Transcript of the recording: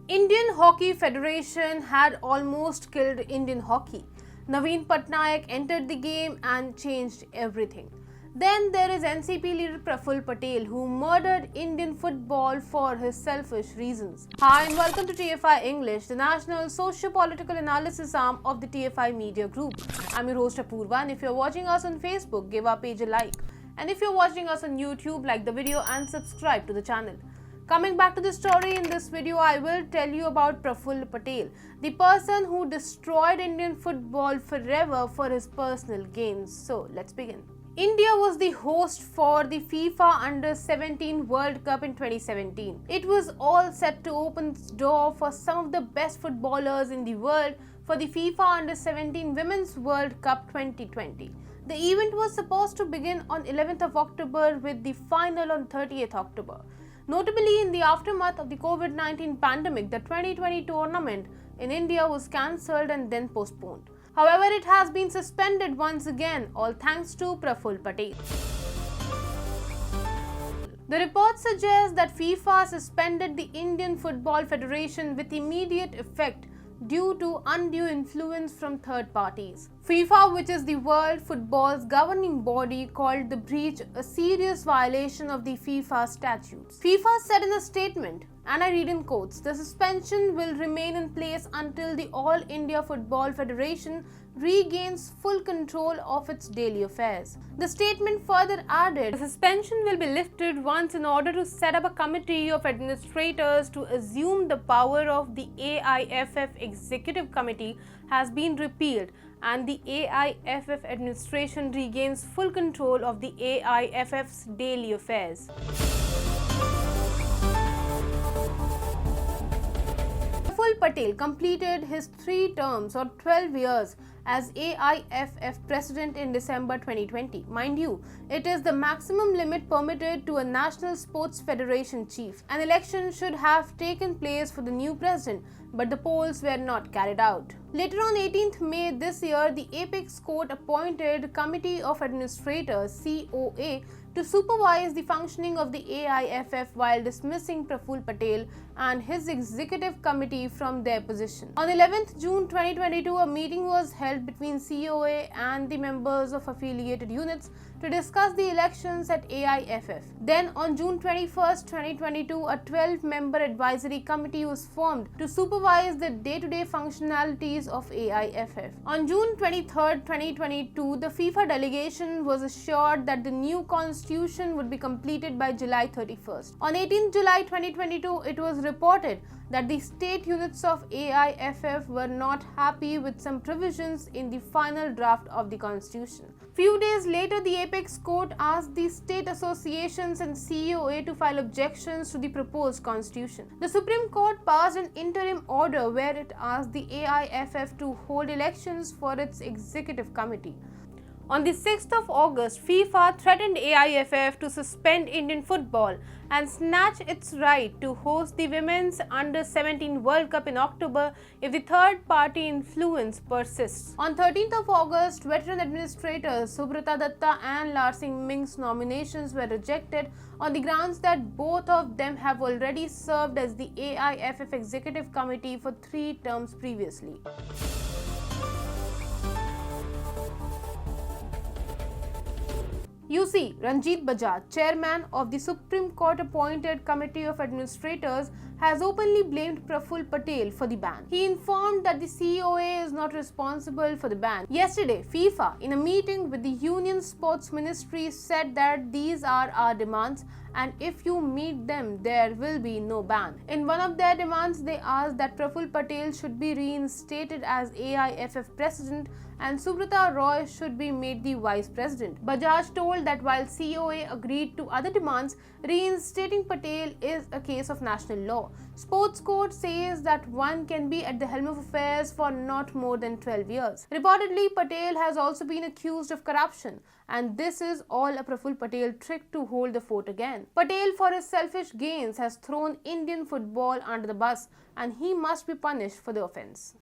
Indian Hockey Federation had almost killed Indian hockey. Naveen Patnaik entered the game and changed everything. Then there is NCP leader Praful Patel, who murdered Indian football for his selfish reasons. Hi and welcome to TFI English, the national socio-political analysis arm of the TFI Media Group. I'm your host Apurva, and if you're watching us on Facebook, give our page a like. And if you're watching us on YouTube, like the video and subscribe to the channel. Coming back to the story, in this video I will tell you about Praful Patel, the person who destroyed Indian football forever for his personal gains. So let's begin. India was the host for the FIFA Under-17 World Cup in 2017. It was all set to open its door for some of the best footballers in the world for the FIFA Under-17 Women's World Cup 2020. The event was supposed to begin on 11th of October with the final on 30th October. Notably, in the aftermath of the COVID-19 pandemic, the 2020 tournament in India was cancelled and then postponed. However, it has been suspended once again, all thanks to Praful Patel. The report suggests that FIFA suspended the Indian Football Federation with immediate effect due to undue influence from third parties. FIFA, which is the world football's governing body, called the breach a serious violation of the FIFA statutes. FIFA said in a statement, and I read in quotes, "The suspension will remain in place until the All India Football Federation regains full control of its daily affairs." The statement further added, "The suspension will be lifted once in order to set up a committee of administrators to assume the power of the AIFF Executive Committee has been repealed and the AIFF administration regains full control of the AIFF's daily affairs." Praful Patel completed his 3 terms or 12 years as AIFF president in December 2020. Mind you, it is the maximum limit permitted to a national sports federation chief. An election should have taken place for the new president, but the polls were not carried out. Later on 18th May this year, the Apex Court appointed Committee of Administrators (COA) to supervise the functioning of the AIFF while dismissing Praful Patel and his executive committee from their position. On 11th June 2022, a meeting was held between COA and the members of affiliated units to discuss the elections at AIFF. Then on June 21st, 2022, a 12-member advisory committee was formed to supervise the day-to-day functionalities of AIFF. On June 23rd, 2022, the FIFA delegation was assured that the new constitution would be completed by July 31st. On 18th July 2022, it was reported that the state units of AIFF were not happy with some provisions in the final draft of the constitution. Few days later, the Apex Court asked the state associations and COA to file objections to the proposed constitution. The Supreme Court passed an interim order where it asked the AIFF to hold elections for its executive committee. On the 6th of August, FIFA threatened AIFF to suspend Indian football and snatch its right to host the Women's Under-17 World Cup in October if the third-party influence persists. On 13th of August, veteran administrators Subrata Datta and Larsing Ming's nominations were rejected on the grounds that both of them have already served as the AIFF Executive Committee for 3 terms previously. You see, Ranjit Bajaj, chairman of the Supreme Court appointed Committee of Administrators, has openly blamed Praful Patel for the ban. He informed that the COA is not responsible for the ban. Yesterday, FIFA, in a meeting with the Union Sports Ministry, said that these are our demands and if you meet them, there will be no ban. In one of their demands, they asked that Praful Patel should be reinstated as AIFF president and Subrata Roy should be made the vice president. Bajaj told that while COA agreed to other demands, reinstating Patel is a case of national law. Sports Code says that one can be at the helm of affairs for not more than 12 years. Reportedly, Patel has also been accused of corruption, and this is all a Praful Patel trick to hold the fort again. Patel, for his selfish gains, has thrown Indian football under the bus and he must be punished for the offence.